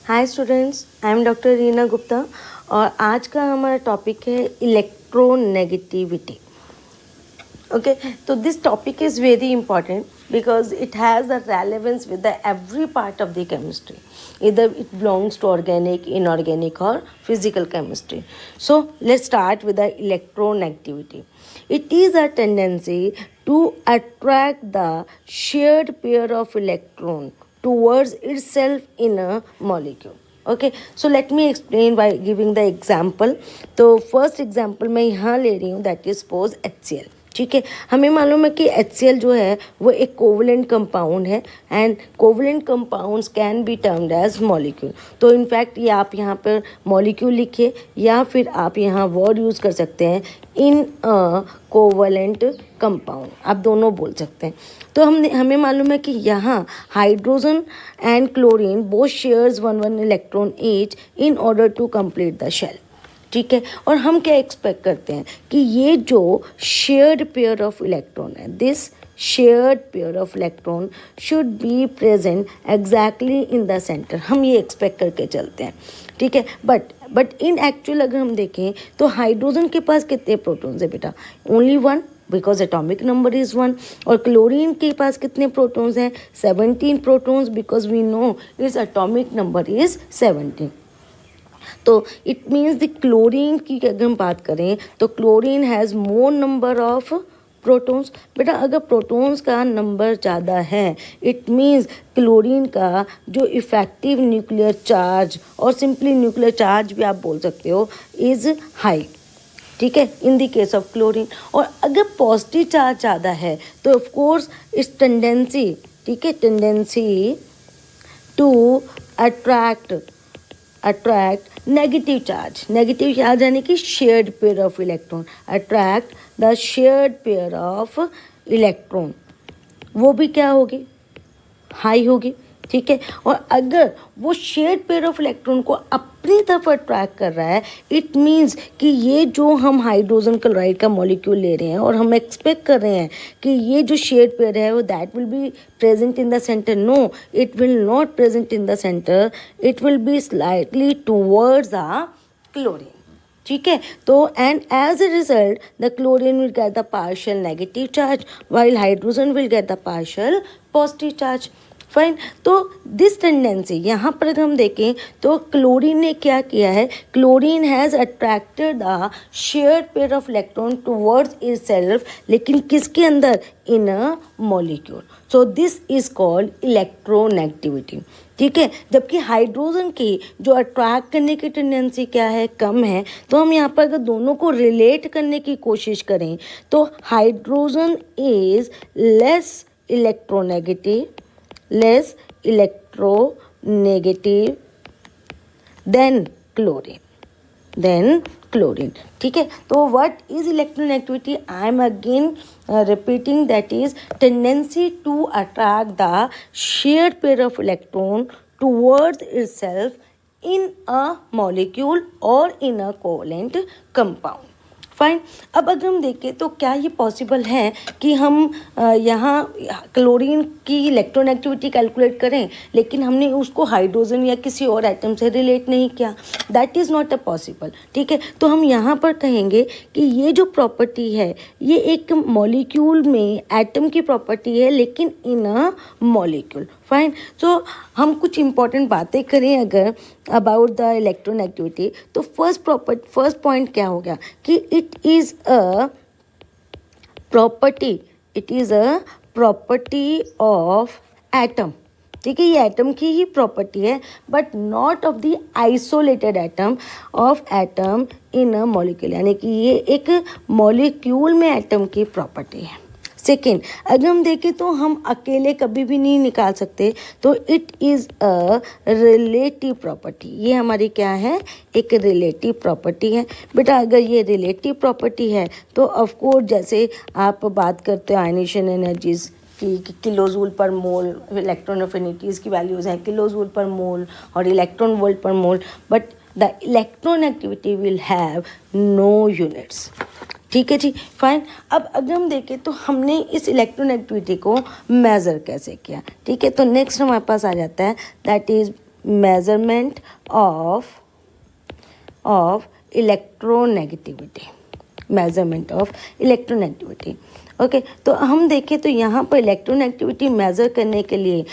Hi students, I am doctor Reena Gupta और आज का हमारा टॉपिक है electronegativity. Okay, so this topic is very important because it has a relevance with the every part of the chemistry. Either it belongs to organic, inorganic or physical chemistry. So let's start with the electronegativity. It is a tendency to attract the shared pair of electron towards itself in a molecule. Okay so let me explain by giving the example. तो first example मैं यहाँ ले रही हूँ, that is suppose HCl. ठीक है, हमें मालूम है कि HCl जो है वो एक कोवलेंट कंपाउंड है and covalent compounds can be termed as molecule. तो इनफैक्ट ये आप यहाँ पर मॉलिक्यूल लिखिए या फिर आप यहाँ वर्ड यूज़ कर सकते हैं इन अ कोवलेंट कंपाउंड, आप दोनों बोल सकते हैं. तो हमें मालूम है कि यहाँ hydrogen and chlorine both shares one electron each in order to complete the shell. ठीक है, और हम क्या एक्सपेक्ट करते हैं कि ये जो शेयर्ड पेयर ऑफ इलेक्ट्रॉन है, this shared pair of electron should be present exactly in the centre. हम ये एक्सपेक्ट करके चलते हैं. ठीक है, बट इन एक्चुअल अगर हम देखें तो हाइड्रोजन के पास कितने प्रोटॉन्स है बेटा? Only one, because atomic number is 1. और क्लोरीन के पास कितने प्रोटॉन्स हैं? 17 protons, because we know its atomic number is 17. तो इट मीन्स द क्लोरीन की अगर हम बात करें तो chlorine has more number of protons. बेटा अगर प्रोटॉन्स का नंबर ज़्यादा है इट मीन्स क्लोरीन का जो इफ़ेक्टिव न्यूक्लियर चार्ज और सिंपली न्यूक्लियर चार्ज भी आप बोल सकते हो इज़ हाई. ठीक है, इन द केस ऑफ क्लोरीन. और अगर पॉजिटिव चार्ज ज़्यादा है तो ऑफ कोर्स इस टेंडेंसी, ठीक है, tendency to attract negative charge यानी कि shared pair of electron, attract the shared pair of electron, वो भी क्या होगी? हाई होगी. ठीक है, और अगर वो शेयर्ड पेयर ऑफ इलेक्ट्रॉन को अपनी तरफ अट्रैक्ट कर रहा है इट मीन्स कि ये जो हम हाइड्रोजन क्लोराइड का मॉलिक्यूल ले रहे हैं और हम एक्सपेक्ट कर रहे हैं कि ये जो शेयर्ड पेयर है वो that will be present in the centre. No, it will not present in the centre, it will be slightly towards the chlorine. ठीक है, तो and as a result the chlorine will get the partial negative charge while hydrogen will get the partial positive charge. Fine. तो this tendency यहाँ पर अगर हम देखें तो क्लोरीन ने क्या किया है? Chlorine has attracted the shared pair of electron towards itself, लेकिन किसके अंदर? In a molecule. So this is called electronegativity. ठीक है, जबकि हाइड्रोजन की जो अट्रैक्ट करने की टेंडेंसी क्या है? कम है. तो हम यहाँ पर अगर दोनों को रिलेट करने की कोशिश करें तो hydrogen is less electronegative than chlorine. ठीक है, तो what is electronegativity? I am again repeating, that is tendency to attract the shared pair of electron towards itself in a molecule or in a covalent compound. Fine. अब अगर हम देखें तो क्या ये पॉसिबल है कि हम यहाँ क्लोरीन की इलेक्ट्रोनेगेटिविटी कैलकुलेट करें लेकिन हमने उसको हाइड्रोजन या किसी और एटम से रिलेट नहीं किया? That is not a possible. ठीक है, तो हम यहाँ पर कहेंगे कि ये जो प्रॉपर्टी है ये एक मॉलिक्यूल में एटम की प्रॉपर्टी है लेकिन इन अ मॉलिक्यूल. फाइन. सो हम कुछ इंपॉर्टेंट बातें करें अगर अबाउट द इलेक्ट्रोनेगेटिविटी तो फर्स्ट पॉइंट क्या हो गया कि it is a property of atom. ठीक है, ये एटम की ही प्रॉपर्टी है but not of the isolated atom of atom in a molecule, यानी कि ये एक मॉलिक्यूल में एटम की प्रॉपर्टी है. सेकेंड, अगर हम देखें तो हम अकेले कभी भी नहीं निकाल सकते, तो it is a relative property. ये हमारी क्या है? एक रिलेटिव प्रॉपर्टी है. बेटा अगर ये रिलेटिव प्रॉपर्टी है तो ऑफ कोर्स जैसे आप बात करते हो आयनेशन एनर्जीज की किलोजूल पर मोल, इलेक्ट्रॉन अफिनिटीज़ की वैल्यूज़ हैं किलोजूल पर मोल और electron volt per mole, but the electronegativity will have no units. ठीक है जी, फाइन. अब अगर हम देखें तो हमने इस इलेक्ट्रोनेगेटिविटी को मेज़र कैसे किया? ठीक है, तो नेक्स्ट हमारे पास आ जाता है that is measurement of electronegativity, measurement of electronegativity. Okay तो हम देखें तो यहाँ पर इलेक्ट्रोनेगेटिविटी मेज़र करने के लिए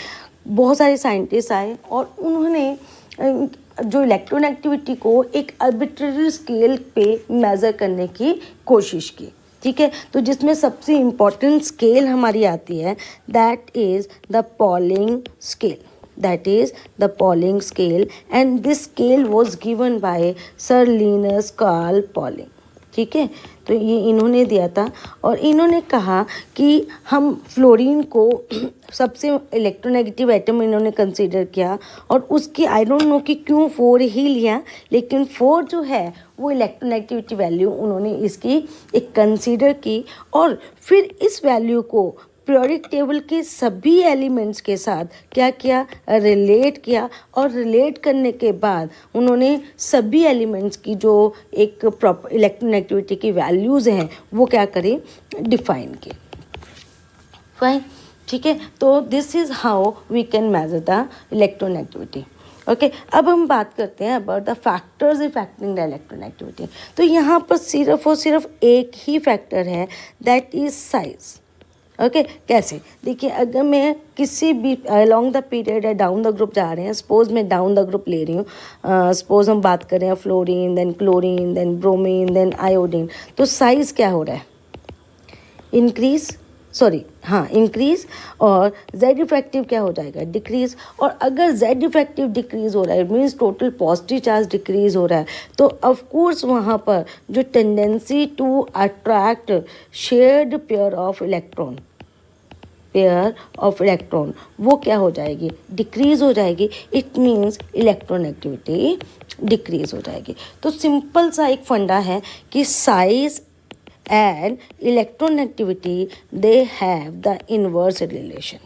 बहुत सारे साइंटिस्ट आए और उन्होंने जो इलेक्ट्रोनेगेटिविटी को एक आर्बिट्रेरी स्केल पे मेज़र करने की कोशिश की, ठीक है। तो जिसमें सबसे इम्पॉर्टेंट स्केल हमारी आती है, that is the Pauling scale, that is the Pauling scale, and this scale was given by Sir Linus Carl Pauling, ठीक है। तो ये इन्होंने दिया था और इन्होंने कहा कि हम फ्लोरीन को सबसे इलेक्ट्रोनेगेटिव एटम इन्होंने कंसीडर किया और उसकी आई डोंट नो कि क्यों 4 ही लिया, लेकिन 4 जो है वो इलेक्ट्रोनेगेटिविटी वैल्यू उन्होंने इसकी एक कंसीडर की और फिर इस वैल्यू को पीरियोडिक टेबल के सभी एलिमेंट्स के साथ क्या किया, रिलेट किया और रिलेट करने के बाद उन्होंने सभी एलिमेंट्स की जो एक प्रॉपर इलेक्ट्रोनेगेटिविटी की वैल्यूज़ हैं वो क्या करें, डिफाइन किए। फाइन, ठीक है। तो this is how we can measure the electronegativity. Okay, अब हम बात करते हैं about the factors affecting the electronegativity. तो यहाँ पर सिर्फ और सिर्फ एक ही फैक्टर है, दैट इज़ साइज। ओके, कैसे, देखिए अगर मैं किसी भी अलॉन्ग द पीरियड या डाउन द ग्रुप जा रहे हैं, सपोज मैं डाउन द ग्रुप ले रही हूँ, सपोज हम बात करें fluorine, then chlorine, then bromine, then iodine, तो साइज़ क्या हो रहा है, इंक्रीज, इंक्रीज, और जेड इफेक्टिव क्या हो जाएगा, डिक्रीज। और अगर जेड इफेक्टिव डिक्रीज हो रहा है, means total positive charge decrease हो रहा है, तो ऑफ कोर्स वहाँ पर जो tendency to attract shared pair of electron वो क्या हो जाएगी, डिक्रीज हो जाएगी। इट मीन्स इलेक्ट्रोनेगेटिविटी डिक्रीज हो जाएगी। तो सिंपल सा एक फंडा है कि size and electronegativity they have the inverse relation,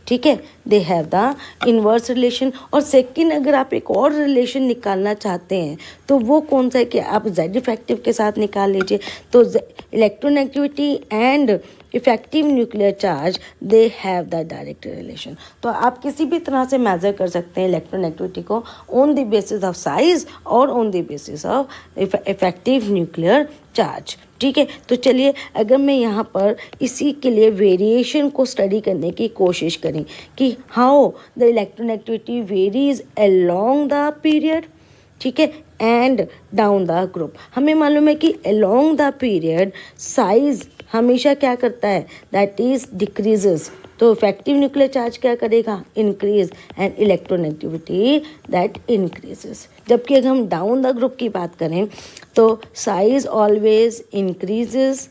ठीक है, they have the inverse relation. और सेकंड अगर आप एक और रिलेशन निकालना चाहते हैं तो वो कौन सा है कि आप जेड इफेक्टिव के साथ निकाल लीजिए। तो electronegativity and effective nuclear charge they have the direct relation. तो आप किसी भी तरह से मेजर कर सकते हैं इलेक्ट्रोनेगेटिविटी को on the basis of size और on the basis of effective nuclear charge, ठीक है। तो चलिए अगर मैं यहाँ पर इसी के लिए वेरिएशन को स्टडी करने की कोशिश करें कि how the electronegativity varies along the period, ठीक है, एंड डाउन द ग्रुप। हमें मालूम है कि अलोंग द पीरियड साइज हमेशा क्या करता है, दैट इज डिक्रीजेस। तो इफेक्टिव न्यूक्लियर चार्ज क्या करेगा, increase, and electronegativity that increases. जबकि अगर हम डाउन द ग्रुप की बात करें तो size always increases,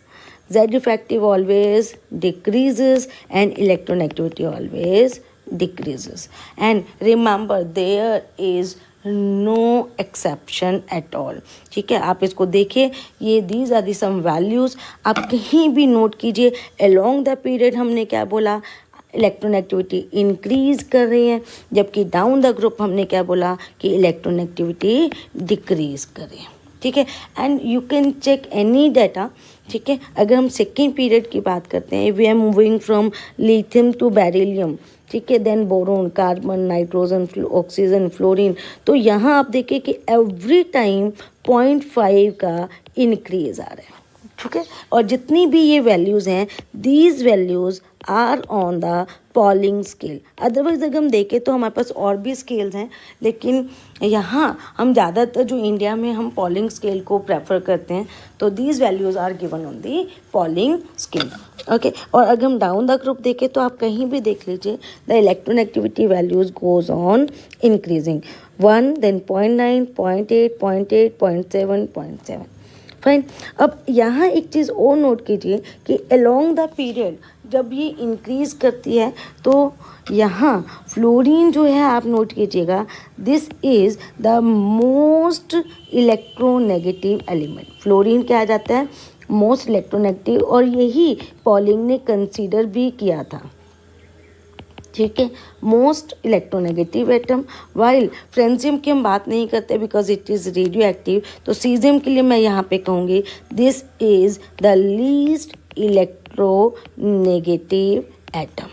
Z effective always decreases, and electronegativity always decreases. And remember there is no exception at all, ठीक है। आप इसको देखिए, ये these are the some values, आप कहीं भी नोट कीजिए। along the period हमने क्या बोला, इलेक्ट्रोनेगेटिविटी इंक्रीज कर रही है, जबकि डाउन द ग्रुप हमने क्या बोला कि इलेक्ट्रोनेगेटिविटी डिक्रीज कर रही है, ठीक है। And you can check any data, ठीक है। अगर हम सेकेंड पीरियड की बात करते हैं, we are moving from lithium to beryllium, ठीक है, then boron, carbon, nitrogen, oxygen, fluorine, तो यहाँ आप देखिए कि एवरी टाइम 0.5 का इंक्रीज आ रहा है, ठीक है। और जितनी भी ये वैल्यूज़ हैं, these values are on the Pauling scale. Otherwise अगर हम देखें तो हमारे पास और भी स्केल्स हैं, लेकिन यहाँ हम ज़्यादातर जो इंडिया में हम पॉलिंग स्केल को प्रेफर करते हैं, तो these values are given on the Pauling scale, okay. और अगर हम डाउन द ग्रुप देखें तो आप कहीं भी देख लीजिए, the electronegativity values goes on increasing, 1, then 0.9, 0.8, 0.8, 0.7, 0.7, fine. अब यहाँ एक चीज़ और नोट कीजिए कि अलोंग द पीरियड जब ये इंक्रीज करती है तो यहाँ फ्लोरीन जो है, आप नोट कीजिएगा, this is the most electronegative element. Fluorine क्या आ जाता है, मोस्ट इलेक्ट्रोनेगेटिव, और यही पॉलिंग ने कंसीडर भी किया था, ठीक है, मोस्ट इलेक्ट्रोनेगेटिव एटम। वाइल फ्रेंजियम की हम बात नहीं करते because it is radio active, तो सीजियम के लिए मैं यहाँ पे कहूँगी this is the least electronegative atom,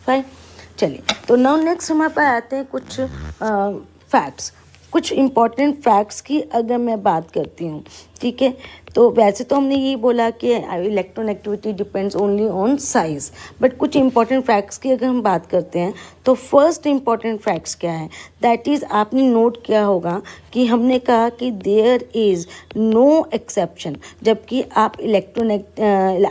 fine. चलिए, तो नाउ नेक्स्ट हमारे पास आते हैं कुछ फैक्ट्स, कुछ इम्पॉर्टेंट फैक्ट्स की अगर मैं बात करती हूँ, ठीक है। तो वैसे तो हमने ये बोला कि electronegativity depends only on size, but कुछ इंपॉर्टेंट फैक्ट्स की अगर हम बात करते हैं तो फर्स्ट इंपॉर्टेंट फैक्ट्स क्या है, दैट इज़ आपने नोट किया होगा कि हमने कहा कि देयर इज़ नो एक्सेप्शन। जबकि आप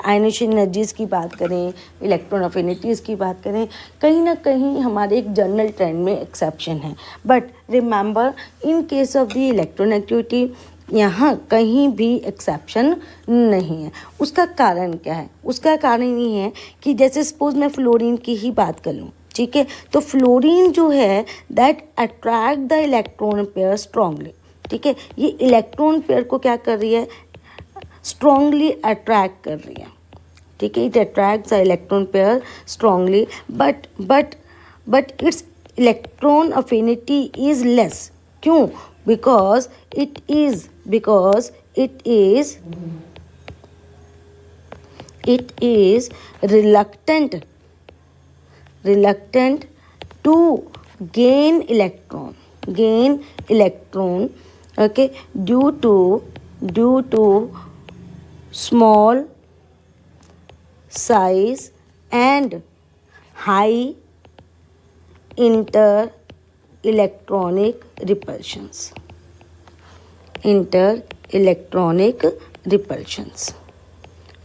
आयनेशन एनर्जीज़ की बात करें, इलेक्ट्रॉन अफिनिटीज़ की बात करें, कहीं ना कहीं हमारे एक जनरल ट्रेंड में एक्सेप्शन है। But remember, in case of the electronegativity यहाँ कहीं भी एक्सेप्शन नहीं है। उसका कारण क्या है? उसका कारण ये है कि जैसे सपोज मैं फ्लोरीन की ही बात कर लूँ, ठीक है, तो फ्लोरीन जो है that attract the electron pair strongly, ठीक है। ये इलेक्ट्रॉन पेयर को क्या कर रही है? स्ट्रांगली अट्रैक्ट कर रही है, ठीक है। It attract the electron pair strongly, but it's electron affinity is less. क्यों? because it is reluctant to gain electron, okay, due to small size and high inter-electronic repulsions।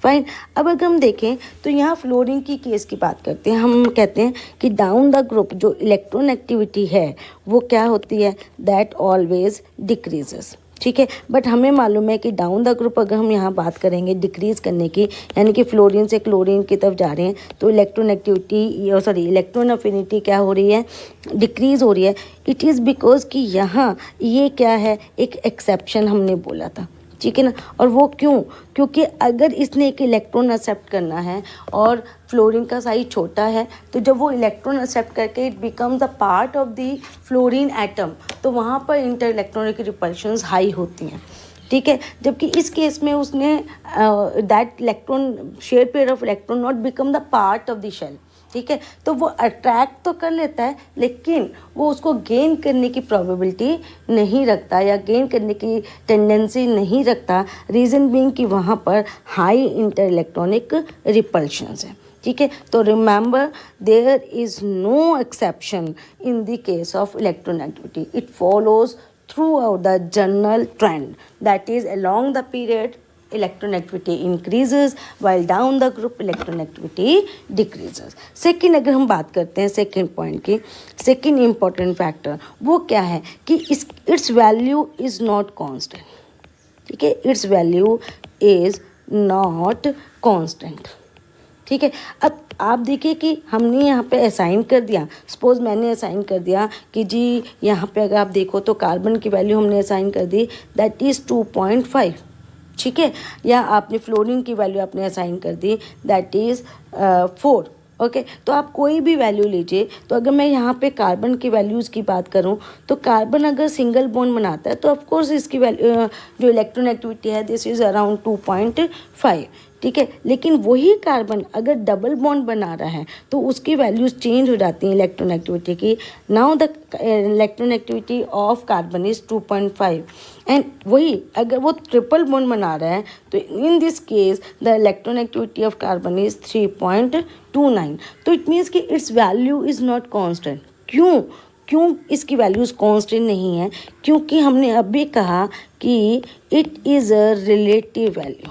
Fine. अब अगर हम देखें तो यहाँ फ्लोरीन की केस की बात करते हैं, हम कहते हैं कि डाउन द ग्रुप जो इलेक्ट्रॉन एक्टिविटी है वो क्या होती है? दैट ऑलवेज डिक्रीजेस, ठीक है। बट हमें मालूम है कि डाउन द ग्रुप अगर हम यहाँ बात करेंगे डिक्रीज़ करने की, यानी कि फ्लोरीन से क्लोरीन की तरफ जा रहे हैं, तो इलेक्ट्रॉन अफिनिटी क्या हो रही है? डिक्रीज़ हो रही है। इट इज़ बिकॉज कि यहाँ ये क्या है? एक एक्सेप्शन हमने बोला था, ठीक है ना। और वो क्यों? क्योंकि अगर इसने एक इलेक्ट्रॉन एक्सेप्ट करना है और फ्लोरीन का साइज छोटा है, तो जब वो इलेक्ट्रॉन एक्सेप्ट करके it becomes the part of the fluorine atom, तो वहाँ पर इंटर इलेक्ट्रॉनिक रिपल्शंस हाई होती हैं, ठीक है। जबकि इस केस में उसने that electron share pair of electron not become the part of the shell, ठीक है। तो वो अट्रैक्ट तो कर लेता है, लेकिन वो उसको गेन करने की प्रोबेबिलिटी नहीं रखता या गेन करने की टेंडेंसी नहीं रखता। रीज़न बीइंग कि वहाँ पर हाई इंटर इलेक्ट्रॉनिक रिपल्शंस है, ठीक है। तो remember, there is no exception in the case of electronegativity. It follows throughout the general trend, that is along the period electronegativity increases while down the group electronegativity decreases। Second अगर हम बात करते हैं second point की, second important factor वो क्या है कि it's value is not constant, ठीक है। It's value is not constant, ठीक है। अब आप देखिए कि हमने यहाँ पे असाइन कर दिया, सपोज़ मैंने असाइन कर दिया कि जी यहाँ पे अगर आप देखो तो कार्बन की वैल्यू हमने असाइन कर दी दैट इज़ 2.5, ठीक है। या आपने फ्लोरीन की वैल्यू आपने असाइन कर दी दैट इज़ 4, ओके। तो आप कोई भी वैल्यू लीजिए, तो अगर मैं यहाँ पे कार्बन की वैल्यूज़ की बात करूँ तो कार्बन अगर सिंगल बॉन्ड बनाता है तो ऑफकोर्स इसकी वैल्यू जो इलेक्ट्रोनेगेटिविटी है दिस इज़ अराउंड 2.5, ठीक है। लेकिन वही कार्बन अगर डबल बॉन्ड बना रहा है तो उसकी वैल्यूज चेंज हो जाती हैं इलेक्ट्रोनेगेटिविटी की। Now the electronegativity of carbon is 2.5 and वही अगर वो ट्रिपल बॉन्ड बना रहा है तो in this case the electronegativity of carbon is 3.29। तो इट मीन्स कि it's value is not constant. क्यों इसकी वैल्यूज़ कांस्टेंट नहीं है? क्योंकि हमने अभी कहा कि it is a relative value,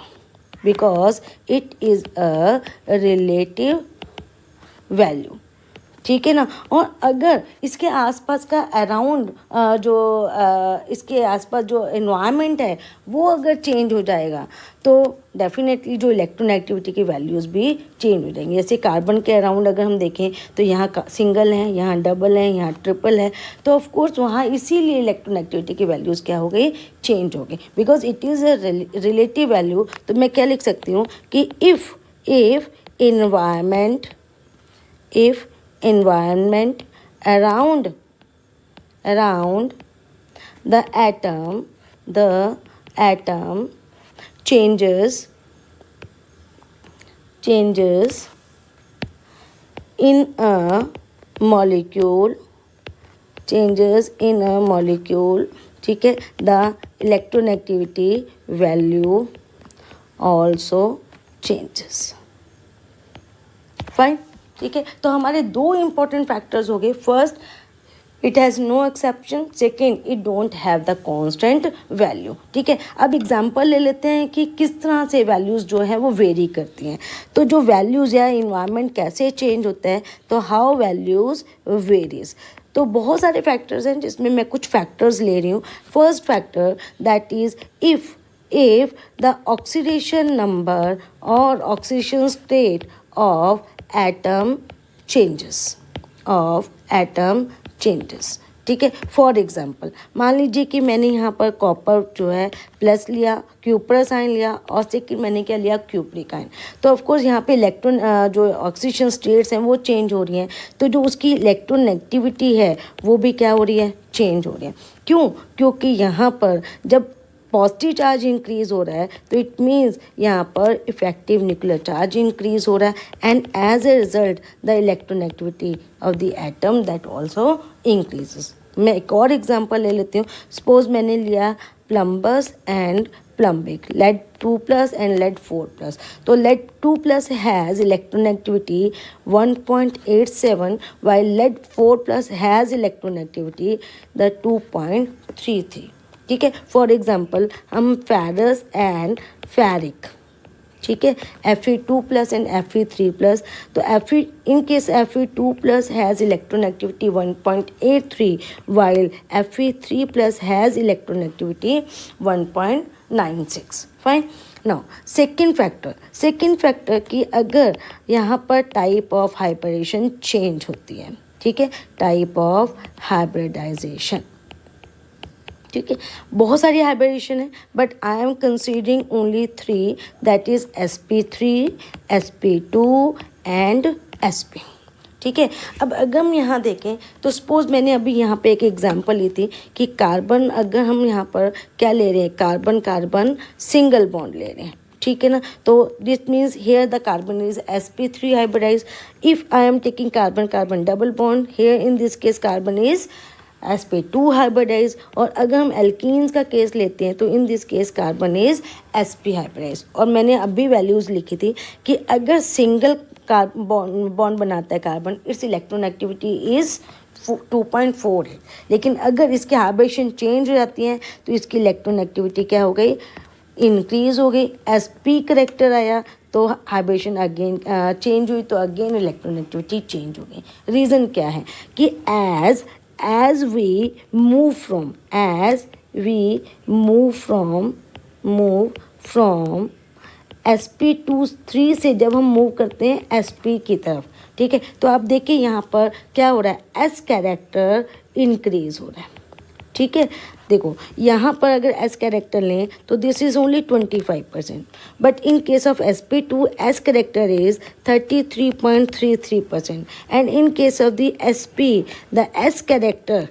because it is a relative value, ठीक है ना। और अगर इसके आसपास का अराउंड इसके आसपास जो एनवायरनमेंट है वो अगर चेंज हो जाएगा तो डेफिनेटली जो इलेक्ट्रोनेगेटिविटी की वैल्यूज़ भी चेंज हो जाएंगी। जैसे कार्बन के अराउंड अगर हम देखें तो यहाँ सिंगल है, यहाँ डबल है, यहाँ ट्रिपल है, तो ऑफ कोर्स वहाँ इसीलिए इलेक्ट्रोनेगेटिविटी की वैल्यूज़ क्या हो गई? चेंज हो गई, because it is a relative value. तो मैं क्या लिख सकती हूँ कि if environment around the atom changes in a molecule, changes in a molecule, ठीक है, the electronegativity value also changes. Fine, ठीक है. तो हमारे दो इंपॉर्टेंट फैक्टर्स हो गए. First, it has no exception. Second, it don't have the constant value. ठीक है. अब एग्जांपल ले लेते हैं कि किस तरह से वैल्यूज़ जो है वो वेरी करती हैं. तो जो वैल्यूज़ या इन्वायरमेंट कैसे चेंज होता है, तो हाउ वैल्यूज़ वेरीज. तो बहुत सारे फैक्टर्स हैं जिसमें मैं कुछ फैक्टर्स ले रही हूँ. First factor that is if the oxidation number or oxidation state of atom changes. ठीक है. फॉर एग्जाम्पल, मान लीजिए कि मैंने यहाँ पर कॉपर जो है प्लस लिया, क्यूप्रस आयन लिया, और सेकंड मैंने क्या लिया, क्यूप्रिक आयन. तो ऑफकोर्स यहाँ पे इलेक्ट्रॉन जो ऑक्सीजन स्टेट्स हैं वो चेंज हो रही हैं. तो जो उसकी इलेक्ट्रोनेगेटिविटी है वो भी क्या हो रही है, चेंज हो रही है. क्यों? क्योंकि यहाँ पर जब पॉजिटिव चार्ज इंक्रीज हो रहा है तो इट मीन्स यहाँ पर इफेक्टिव न्यूक्लियर चार्ज इंक्रीज हो रहा है, and as a result the electronegativity of the atom that also increases. मैं एक और एग्जांपल ले लेती हूँ. सपोज मैंने लिया plumbous and plumbic, lead 2+ and lead 4+. तो lead 2+ has electronegativity 1.87 while lead 4+ has electronegativity the 2.33. ठीक है. फॉर एग्जाम्पल, हम फेरस एंड फेरिक, ठीक है, Fe2+ एंड Fe3+. तो in case Fe2+ has electronegativity 1.83 while Fe3+ has electronegativity 1.96. Fine. Now second factor कि अगर यहाँ पर टाइप ऑफ हाइब्रिडाइजेशन चेंज होती है. ठीक है, टाइप ऑफ हाइब्रिडाइजेशन. ठीक है, बहुत सारी हाइब्रिडेशन है, but I M considering only 3, that is sp3, sp2 and sp. ठीक है. अब अगर हम यहाँ देखें तो सपोज मैंने अभी यहाँ पे एक एग्जांपल ली थी कि कार्बन, अगर हम यहाँ पर क्या ले रहे हैं, कार्बन सिंगल बॉन्ड ले रहे हैं. ठीक है ना. तो this means here the carbon is sp3 hybridize. If I am taking carbon double bond, here in this case carbon is sp2 hybridize. और अगर हम एल्कीन्स का केस लेते हैं तो in this case carbon is sp hybridize. और मैंने अभी वैल्यूज़ लिखी थी कि अगर सिंगल बॉन्ड बनाता है कार्बन, इट्स इलेक्ट्रोनेगेटिविटी इज 2.48. लेकिन अगर इसकी हाइब्रिडेशन चेंज हो जाती है तो इसकी इलेक्ट्रोनेगेटिविटी क्या हो गई, इंक्रीज हो गई. sp करेक्टर आया तो हाइब्रिडेशन अगेन चेंज हुई, तो अगेन इलेक्ट्रोनेगेटिविटी चेंज हो गई. रीज़न क्या है कि as we move from sp2 से जब हम मूव करते हैं sp की तरफ. ठीक है. तो आप देखिए यहाँ पर क्या हो रहा है, s कैरेक्टर इंक्रीज हो रहा है. ठीक है. देखो यहाँ पर अगर s कैरेक्टर लें तो this is only 25%, but in case of sp2 s character is 33.33%, and in case of the sp the s character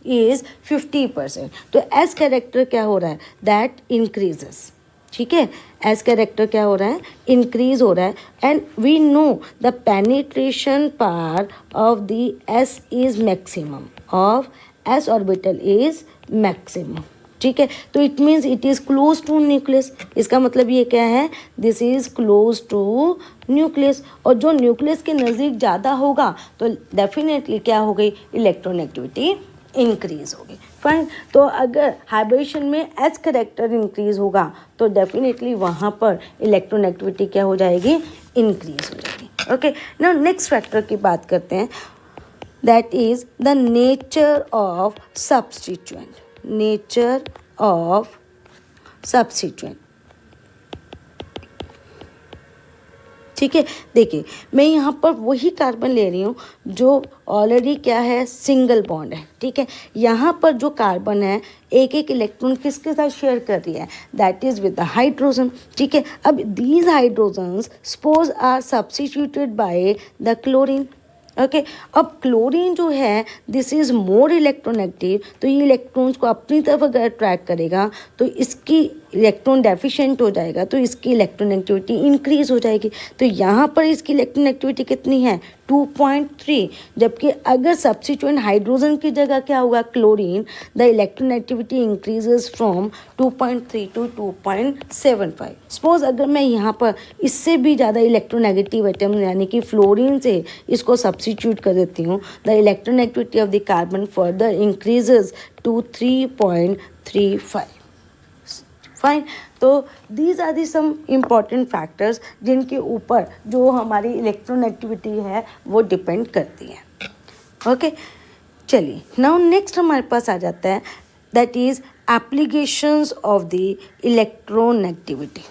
is 50%. तो s कैरेक्टर क्या हो रहा है, दैट इंक्रीजेस. ठीक है, एस कैरेक्टर क्या हो रहा है, इंक्रीज हो रहा है. And we know the penetration power of the s is maximum, of s orbital is maximum. ठीक है. तो it means it is close to nucleus. इसका मतलब ये क्या है, this is close to nucleus. और जो न्यूक्लियस के नज़दीक ज़्यादा होगा तो डेफिनेटली क्या हो गई, इलेक्ट्रोनेगेटिविटी इंक्रीज होगी. फाइन. तो अगर हाइब्रिडेशन में एच करेक्टर इंक्रीज होगा तो डेफिनेटली वहाँ पर इलेक्ट्रोनेगेटिविटी क्या हो जाएगी, इंक्रीज हो जाएगी. ओके. नाउ नेक्स्ट फैक्टर की बात करते हैं, that is the nature of substituent. Nature of substituent. ठीक है. देखिए मैं यहाँ पर वही कार्बन ले रही हूँ जो ऑलरेडी क्या है, सिंगल बॉन्ड है. ठीक है. यहाँ पर जो कार्बन है एक एक इलेक्ट्रॉन किसके साथ शेयर कर रही है, that is with the hydrogen. ठीक है. अब these hydrogens suppose are substituted by the chlorine. Okay. अब क्लोरीन जो है दिस इज़ मोर इलेक्ट्रोनेगेटिव, तो ये इलेक्ट्रॉन्स को अपनी तरफ अगर अट्रैक्ट करेगा तो इसकी इलेक्ट्रॉन डेफिशिएंट हो जाएगा तो इसकी इलेक्ट्रोनेगेटिविटी इंक्रीज हो जाएगी। तो यहाँ पर इसकी इलेक्ट्रोनेगेटिविटी कितनी है 2.3, जबकि अगर सब्स्टिट्यूएंट हाइड्रोजन की जगह क्या हुआ chlorine, the electronegativity increases from 2.3 to 2.75। Suppose अगर मैं यहाँ पर इससे भी ज़्यादा इलेक्ट्रोनेगेटिव एटम यानी कि फ्लोरीन से इसको सब्स्टिट्यूट कर देती हूँ, the electronegativity of the carbon further increases to 3.35। Fine. तो these are the some important factors जिनके ऊपर जो हमारी इलेक्ट्रोनेगेटिविटी है वो डिपेंड करती है। ओके, चलिए नाउ नेक्स्ट हमारे पास आ जाता है that is applications of the electronegativity.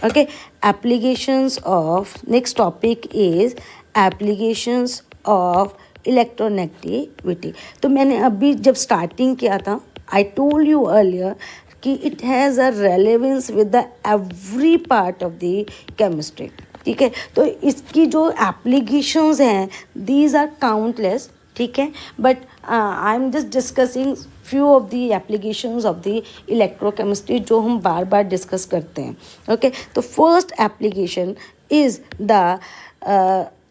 Okay, applications of, next topic is applications of electronegativity. तो मैंने अभी जब स्टार्टिंग किया था आई टोल्ड यू अर्लियर कि it has a relevance with the every part of the chemistry. ठीक है, तो इसकी जो एप्लीकेशंस हैं दीज आर काउंटलेस। ठीक है, but I am just discussing few of the applications of the electrochemistry जो हम बार बार डिस्कस करते हैं। ओके, तो first application is the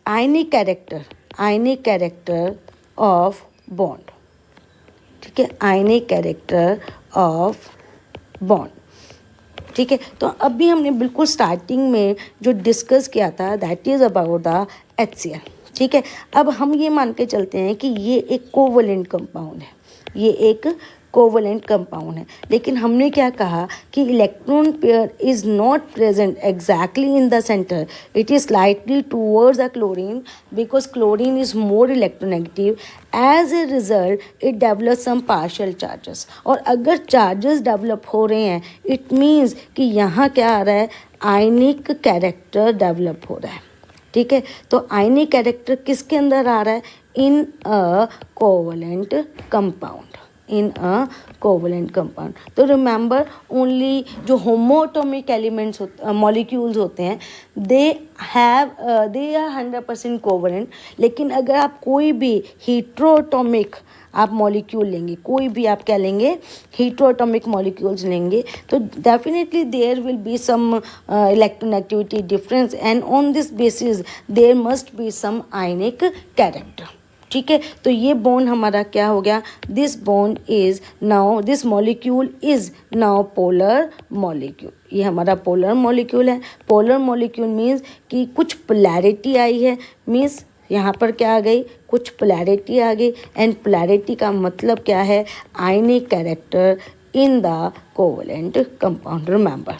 ionic character of bond. ठीक है, आयनिक कैरेक्टर ऑफ बॉन्ड। ठीक है, तो अभी हमने बिल्कुल स्टार्टिंग में जो डिस्कस किया था that is about the HCl। ठीक है, अब हम ये मान के चलते हैं कि ये एक कोवलेंट कंपाउंड है, ये एक कोवलेंट कंपाउंड है, लेकिन हमने क्या कहा कि electron pair is not present exactly in the centre, it is slightly towards the chlorine because chlorine is more electronegative. As a result it develop some partial charges, और अगर चार्जेस डेवलप हो रहे हैं इट मीन्स कि यहाँ क्या आ रहा है, आयनिक कैरेक्टर डेवलप हो रहा है। ठीक है, तो आयनिक कैरेक्टर किसके अंदर आ रहा है, in a covalent compound, in a covalent compound. तो रिमेंबर ओनली जो होमोएटॉमिक एलिमेंट्स मॉलिक्यूल्स होते हैं दे आर 100% कोवलेंट, लेकिन अगर आप कोई भी हीट्रोएटॉमिक आप मॉलिक्यूल लेंगे, कोई भी आप क्या लेंगे, हीट्रोएटॉमिक मॉलिक्यूल्स लेंगे, तो definitely there will be some electronegativity difference and on this basis there must be some ionic character. ठीक है, तो ये बॉन्ड हमारा क्या हो गया, this bond is now, this molecule is now polar molecule. ये हमारा पोलर मॉलिक्यूल है। पोलर मॉलिक्यूल मीन्स कि कुछ पोलैरिटी आई है, मीन्स यहाँ पर क्या आ गई, कुछ पोलैरिटी आ गई, एंड पोलैरिटी का मतलब क्या है, आयनिक character in the covalent compound, remember.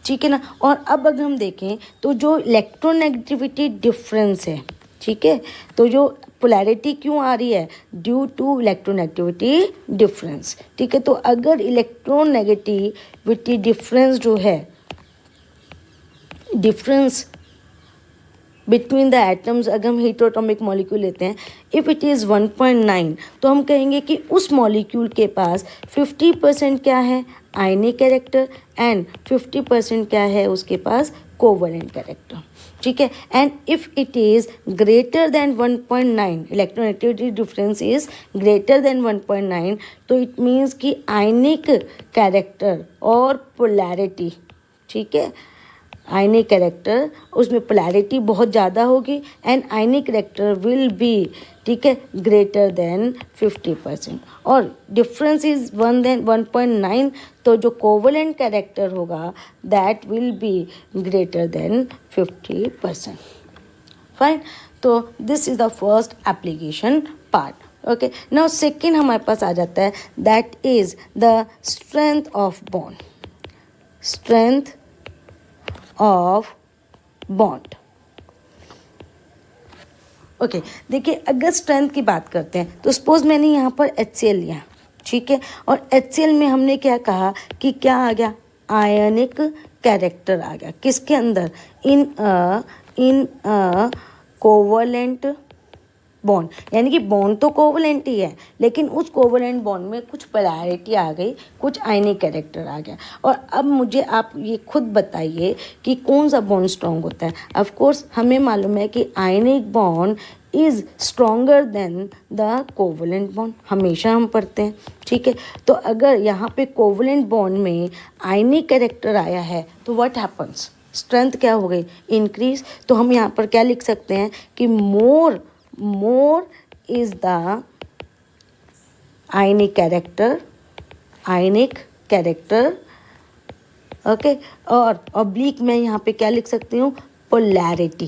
ठीक है ना। और अब अगर हम देखें तो जो इलेक्ट्रोनेगेटिविटी डिफरेंस है, ठीक है, तो जो पोलैरिटी क्यों आ रही है, ड्यू टू इलेक्ट्रोनेगेटिविटी डिफरेंस। ठीक है, तो अगर इलेक्ट्रोनेगेटिविटी डिफरेंस जो है, डिफरेंस बिटवीन द एटम्स, अगर हम हीट्रोएटॉमिक मॉलिक्यूल लेते हैं, इफ़ इट इज़ 1.9 तो हम कहेंगे कि उस मॉलिक्यूल के पास 50% क्या है, आयनिक कैरेक्टर, एंड 50% क्या है उसके पास, कोवलेंट कैरेक्टर। ठीक है, and if it is greater than 1.9, electronegativity difference is greater than 1.9, तो इट मीन्स कि आयनिक कैरेक्टर और पोलैरिटी, ठीक है, आयनिक कैरेक्टर उसमें पोलैरिटी बहुत ज़्यादा होगी and ionic character will be, ठीक है, ग्रेटर देन 50%, और डिफरेंस इज 1.9, तो जो कोवलेंट कैरेक्टर होगा that will be greater than 50%। Fine, तो this is the first application part. Okay, now second हमारे पास आ जाता है that is the strength of bond, strength of bond. Okay, देखिए अगर स्ट्रेंथ की बात करते हैं तो सपोज मैंने यहाँ पर HCl लिया, ठीक है, और HCl में हमने क्या कहा कि क्या आ गया, आयनिक कैरेक्टर आ गया, किसके अंदर, इन अ कोवलेंट बॉन्ड, यानी कि बॉन्ड तो कोवलेंट ही है लेकिन उस कोवलेंट बॉन्ड में कुछ पोलैरिटी आ गई, कुछ आयनिक कैरेक्टर आ गया। और अब मुझे आप ये खुद बताइए कि कौन सा बॉन्ड स्ट्रॉन्ग होता है। ऑफ कोर्स हमें मालूम है कि ionic bond is stronger then the covalent bond, हमेशा हम पढ़ते हैं, ठीक है। तो अगर यहाँ पे कोवलेंट बॉन्ड में आयनिक कैरेक्टर आया है तो व्हाट हैपन्स, स्ट्रेंथ क्या हो गई, इंक्रीज। तो हम यहाँ पर क्या लिख सकते हैं कि more is the ionic character, okay. और ऑब्लिक में यहाँ पे क्या लिख सकती हूँ, पोलैरिटी,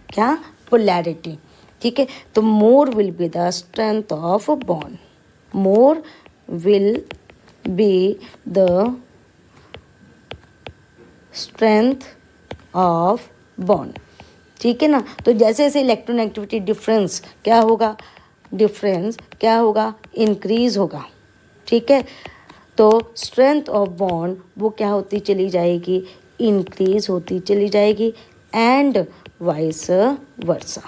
क्या, पोलैरिटी, ठीक है। तो more will be the strength of bond, more will be the strength of bond, ठीक है ना। तो जैसे जैसे इलेक्ट्रोनेगेटिविटी डिफरेंस क्या होगा, इंक्रीज होगा, ठीक है। तो स्ट्रेंथ ऑफ बॉन्ड वो क्या होती चली जाएगी, इंक्रीज होती चली जाएगी, एंड वाइस वर्सा,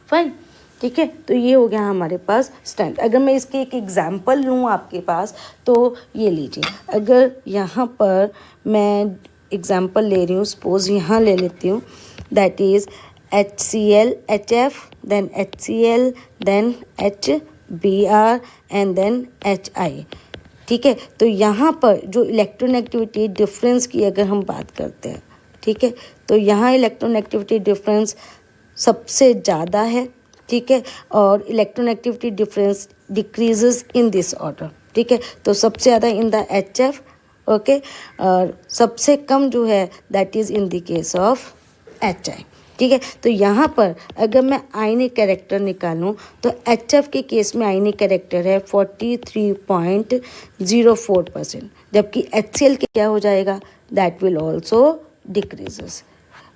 फाइन, ठीक है। तो ये हो गया हमारे पास स्ट्रेंथ। अगर मैं इसके एक एग्जाम्पल लूँ आपके पास, तो ये लीजिए, अगर यहाँ पर मैं एग्जाम्पल ले रही हूँ, सपोज यहाँ ले लेती हूँ, that is HCl HF, then HCl, then HBr and then HI, ठीक है। तो यहाँ पर जो इलेक्ट्रोनेगेटिविटी डिफरेंस की अगर हम बात करते हैं, ठीक है, तो यहाँ इलेक्ट्रोनेगेटिविटी डिफरेंस सबसे ज़्यादा है, ठीक है, और electronegativity difference decreases in this order, ठीक है। तो सबसे ज़्यादा इन द HF, ओके, और सबसे कम जो है that is in the case of HI, ठीक है। तो यहाँ पर अगर मैं आयनिक कैरेक्टर निकालूँ तो HF के केस में आयनिक कैरेक्टर है 43.04%, जबकि HCl के क्या हो जाएगा, that will also decreases,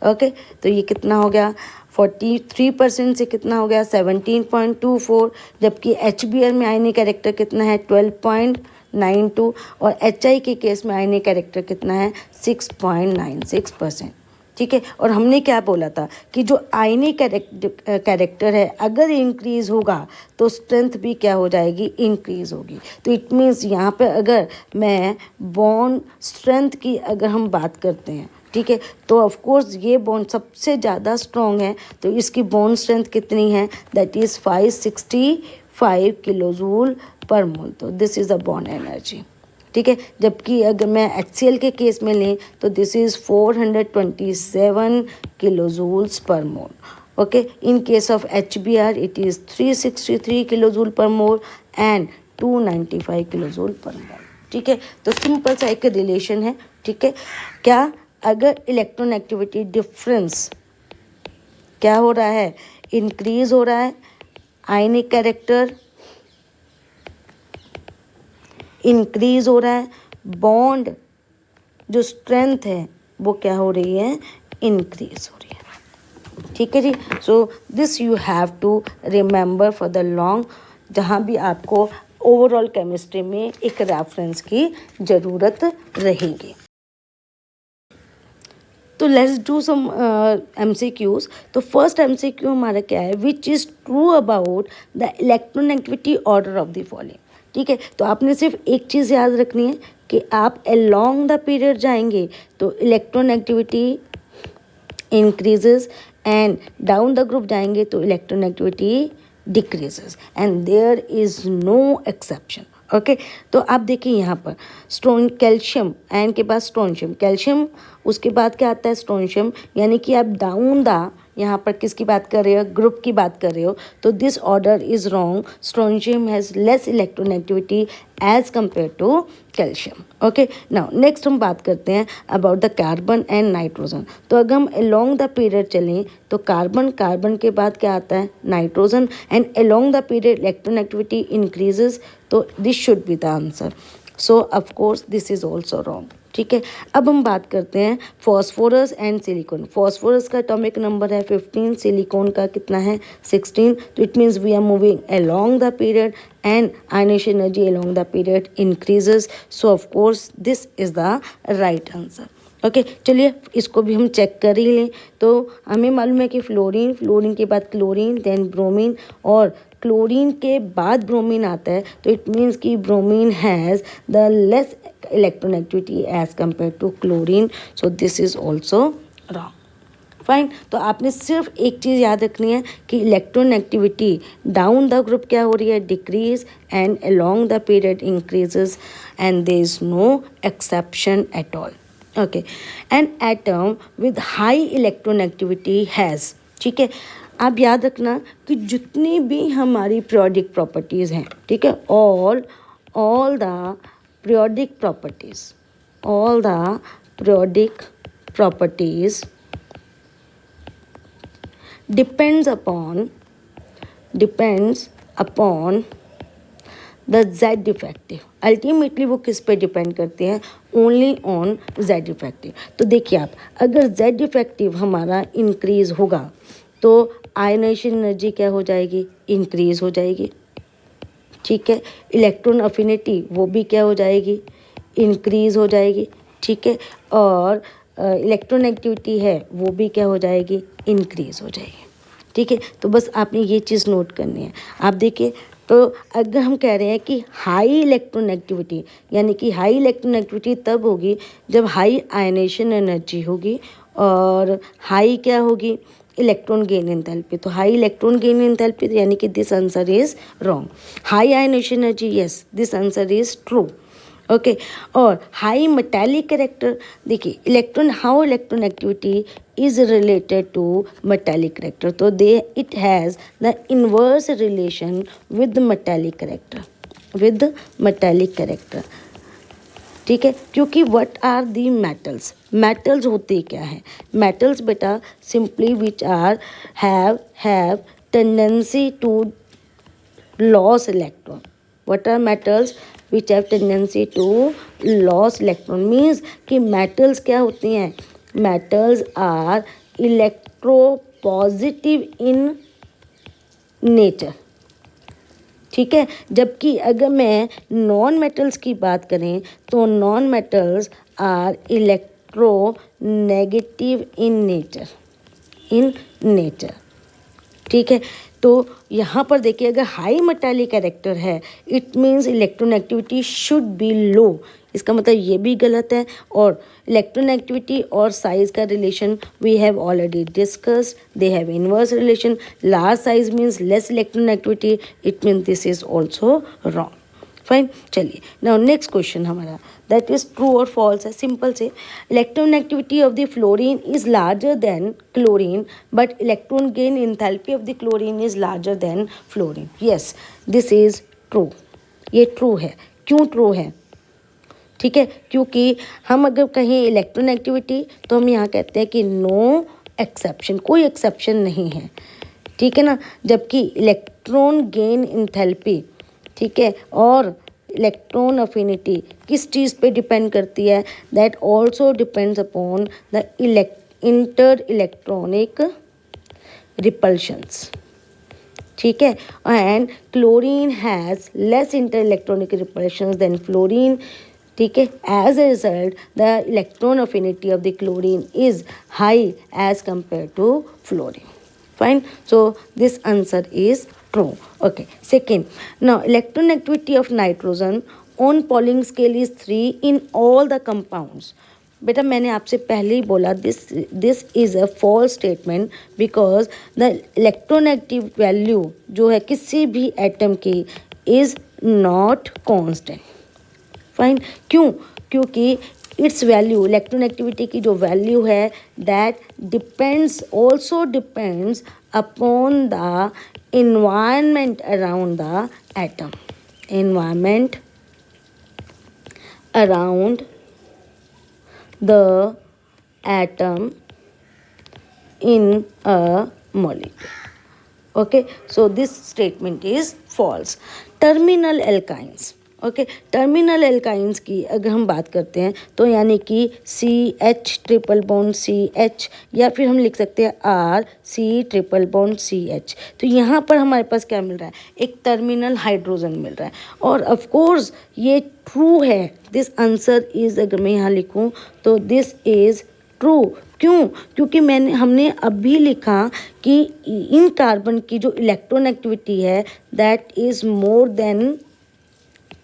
okay. तो ये कितना हो गया, 43% से कितना हो गया 17.24, जबकि HBr में आयनिक कैरेक्टर कितना है 12.92, और HI के केस में आयनिक कैरेक्टर कितना है 6.96%, ठीक है। और हमने क्या बोला था कि जो आयनिक कैरेक्टर है अगर इंक्रीज होगा तो स्ट्रेंथ भी क्या हो जाएगी, इंक्रीज होगी। तो इट मीन्स यहाँ पे अगर मैं बॉन्ड स्ट्रेंथ की अगर हम बात करते हैं, ठीक है, तो ऑफ कोर्स ये बॉन्ड सबसे ज़्यादा स्ट्रॉन्ग है, तो इसकी बॉन्ड स्ट्रेंथ कितनी है, दैट इज़ 565 किलोजूल पर मोल। तो this is the bond energy, ठीक है। जबकि अगर मैं HCl के केस में लें तो this is 427 kilojoules per mole, okay. In case of HBr it is 363 kilojoule per mole and 295 kilojoule per मोल, ठीक है। तो सिंपल सा एक रिलेशन है, ठीक है। क्या, अगर इलेक्ट्रोनेगेटिविटी डिफरेंस क्या हो रहा है, इंक्रीज हो रहा है, आयनिक कैरेक्टर इंक्रीज हो रहा है, बॉन्ड जो स्ट्रेंथ है वो क्या हो रही है, इंक्रीज हो रही है, ठीक है जी। So this you have to remember for the long, जहाँ भी आपको ओवरऑल केमिस्ट्री में एक रेफरेंस की ज़रूरत रहेगी। तो लेट्स डू सम MCQs। तो फर्स्ट MCQ हमारा क्या है, which is true about the electronegativity order of the following, ठीक है। तो आपने सिर्फ एक चीज़ याद रखनी है कि आप अलोंग द पीरियड जाएंगे तो electronegativity increases, and down the group जाएंगे तो electronegativity decreases, and there is no exception, okay. तो आप देखिए यहाँ पर कैल्शियम एन के बाद स्ट्रोंशियम, कैल्शियम उसके बाद क्या आता है स्ट्रोंशियम, यानी कि आप डाउन द यहाँ पर किसकी बात कर रहे हो, ग्रुप की बात कर रहे हो, तो this order is wrong. Strontium has less electronegativity as compare to calcium, okay. Now next हम बात करते हैं about the carbon and nitrogen. तो अगर हम अलोंग द पीरियड चलें तो कार्बन के बाद क्या आता है, nitrogen, and along the period electronegativity increases, तो this should be the answer. So of course this is also wrong, ठीक है। अब हम बात करते हैं फॉस्फोरस एंड सिलिकॉन। फॉस्फोरस का एटॉमिक नंबर है 15, सिलिकॉन का कितना है 16। तो it means we are moving along the period and ionisation energy along the period increases, so of course this is the right answer, okay. चलिए इसको भी हम चेक कर ही लें। तो हमें मालूम है कि फ्लोरीन के बाद क्लोरीन, देन ब्रोमीन, और क्लोरीन के बाद ब्रोमीन आता है, तो इट मीन्स कि bromine has the less electronegativity as compare to chlorine, so this is also wrong, fine. तो आपने सिर्फ एक चीज़ याद रखनी है कि electron activity down the group क्या हो रही है, decrease, and along the period increases, and there is no exception at all. Okay, an atom with high electron activity has, ठीक है, आप याद रखना कि जितनी भी हमारी पीरियोडिक प्रॉपर्टीज़ हैं, ठीक है, all the periodic properties, all the periodic properties depends upon the z effective. Ultimately वो किस पे डिपेंड करते हैं, ओनली ऑन z इफेक्टिव। तो देखिए आप, अगर z इफेक्टिव हमारा इंक्रीज होगा तो आयनाइजेशन एनर्जी क्या हो जाएगी, इंक्रीज हो जाएगी, ठीक है। इलेक्ट्रॉन अफिनिटी वो भी क्या हो जाएगी, इंक्रीज हो जाएगी, ठीक है। और इलेक्ट्रॉन एक्टिविटी है वो भी क्या हो जाएगी, इंक्रीज हो जाएगी, ठीक है। तो बस आपने ये चीज़ नोट करनी है। आप देखिए, तो अगर हम कह रहे हैं कि हाई इलेक्ट्रॉन एक्टिविटी, यानी कि हाई इलेक्ट्रॉन एक्टिविटी तब होगी जब हाई आयनाइजेशन एनर्जी होगी और हाई क्या होगी, इलेक्ट्रॉन गेन एंथैल्पी। तो हाई इलेक्ट्रॉन गेन एंथैल्पी, यानी कि this answer is wrong. High ionization energy, yes, this answer is true. Okay, और हाई मेटालिक कैरेक्टर, देखिए electron, how electron activity is related to metallic character, तो it has the inverse relation with the metallic character, ठीक है। क्योंकि what are the metals होते क्या है, metals बेटा simply which are have tendency to lose electron। what are metals which have tendency to lose electron, means कि metals क्या होती हैं, metals are electropositive in nature, ठीक है। जबकि अगर मैं नॉन मेटल्स की बात करें तो non metals are electronegative in nature, ठीक है। तो यहाँ पर देखिए, अगर हाई मेटालिक कैरेक्टर है it means electron activity should be low, इसका मतलब ये भी गलत है। और इलेक्ट्रॉन एक्टिविटी और साइज का relation we have already discussed, they have inverse relation. Large size means less electron activity, it means this is also wrong. Fine, चलिए नाउ नेक्स्ट क्वेश्चन हमारा, दैट इज ट्रू और false है, simple से। Electron activity of the fluorine is larger than chlorine but electron gain enthalpy of the chlorine is larger than fluorine, yes this is true, ये true है। क्यों true है, ठीक है, क्योंकि हम अगर कहें इलेक्ट्रॉन एक्टिविटी तो हम यहाँ कहते हैं कि नो एक्सेप्शन, कोई एक्सेप्शन नहीं है, ठीक है ना। जबकि इलेक्ट्रॉन गेन एंथैल्पी, ठीक है, और इलेक्ट्रॉन अफिनिटी किस चीज़ पे डिपेंड करती है, that also depends upon the inter electronic repulsions, ठीक है। And chlorine has less inter electronic repulsions than fluorine, ठीक है। As a result the electron affinity of the chlorine is high as compare to fluorine. Fine, so this answer is true. Okay, second, now electron activity of nitrogen on Pauling scale is 3 in all the compounds. बेटा मैंने आपसे पहले ही बोला this is a false statement because the electronegative value जो है किसी भी एटम की इज नॉट कांस्टेंट। फाइन, क्यों, क्योंकि इट्स वैल्यू, इलेक्ट्रोनेगेटिविटी की जो वैल्यू है that depends, also depends upon the environment around the atom, environment around the atom in a molecule. Okay, so this statement is false. Terminal alkynes, okay, terminal alkynes की अगर हम बात करते हैं तो यानी कि CH ट्रिपल बॉन्ड CH, या फिर हम लिख सकते हैं RC ट्रिपल बॉन्ड CH। तो यहाँ पर हमारे पास क्या मिल रहा है, एक टर्मिनल हाइड्रोजन मिल रहा है। और ऑफ कोर्स ये ट्रू है, दिस आंसर इज, अगर मैं यहाँ लिखूँ तो दिस इज ट्रू। क्यों, क्योंकि हमने अभी लिखा कि इन कार्बन की जो इलेक्ट्रॉन एक्टिविटी है दैट इज मोर देन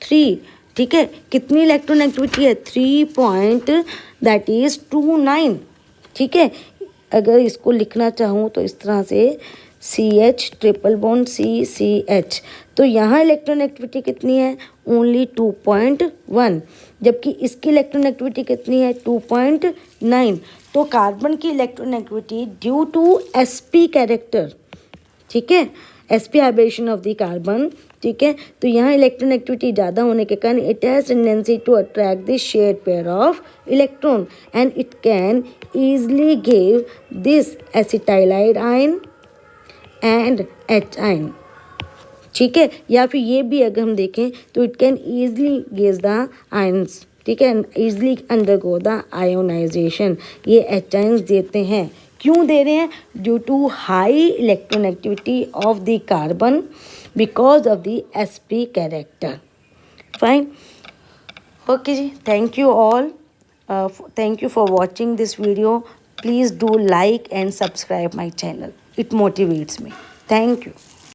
3, ठीक है। कितनी इलेक्ट्रॉन एक्टिविटी है, 3 पॉइंट दैट इज 29, ठीक है। अगर इसको लिखना चाहूँ तो इस तरह से CH ट्रिपल बॉन्ड CCH, तो यहाँ इलेक्ट्रॉनेगेटिविटी कितनी है? ओनली 2.1, जबकि इसकी इलेक्ट्रॉनेगेटिविटी कितनी है? 2.9। तो कार्बन की electronegativity due to sp character, ठीक है, sp hybridisation of the carbon, ठीक है, तो यहाँ इलेक्ट्रॉनेगेटिविटी ज़्यादा होने के कारण it has tendency to attract the shared pair of electron and it can easily give this acetylide ion and H ion, ठीक है, या फिर ये भी अगर हम देखें तो it can easily give the ions, ठीक है, ईजली अंडरगो द आयोनाइजेशन, ये H आयंस देते हैं। क्यों दे रहे हैं? Due to high electronegativity of the carbon because of the sp character. Fine, okay जी, thank you all, thank you for watching this video. Please do like and subscribe my channel, it motivates me. Thank you.